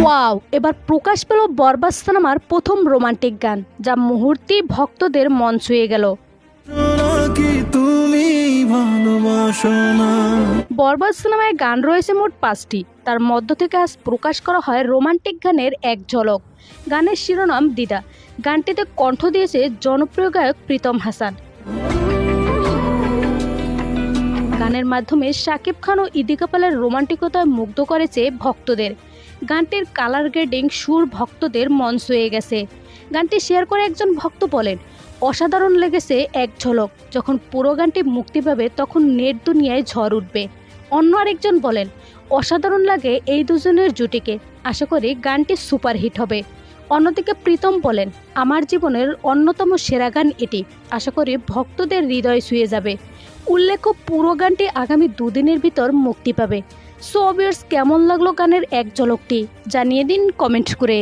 Wow, এবার প্রকাশ পেল বরবাদ সিনেমার প্রথম রোমান্টিক গান, যা মুহূর্তেই ভক্তদের মন ছুঁয়ে গেল। বরবাদ সিনেমায় গান রয়েছে মোট 5টি, তার মধ্য থেকে আজ প্রকাশ করা হয় রোমান্টিক গানের এক ঝলক। গানের শিরোনাম দিদা। গানটিতে কণ্ঠ দিয়েছে জনপ্রিয় গায়ক প্রীতম হাসান। গানের মাধ্যমে শাকিব খান ও ইদিকা পালের রোমান্টিকতায় মুগ্ধ করেছে ভক্তদের। গানটির কালার গ্রেডিং, সুর ভক্তদের মন ছুঁয়ে গেছে। গানটি শেয়ার করে একজন ভক্ত বলেন, অসাধারণ লেগেছে এক ঝলক। যখন পুরো গানটি মুক্তি পাবে তখন নেট দুনিয়ায় ঝড় উঠবে। অন্য আরেকজন বলেন, অসাধারণ লাগে এই দুজনের জুটিকে, আশা করি গানটি সুপারহিট হবে। অন্যদিকে প্রীতম বলেন, আমার জীবনের অন্যতম সেরা গান এটি, আশা করি ভক্তদের হৃদয় ছুঁয়ে যাবে। উল্লেখ্য, পুরো গানটি আগামী 2 দিনের ভিতর মুক্তি পাবে। সো ভিউয়ার্স, কেমন লাগলো গানের এক ঝলকটি জানিয়ে দিন কমেন্ট করে।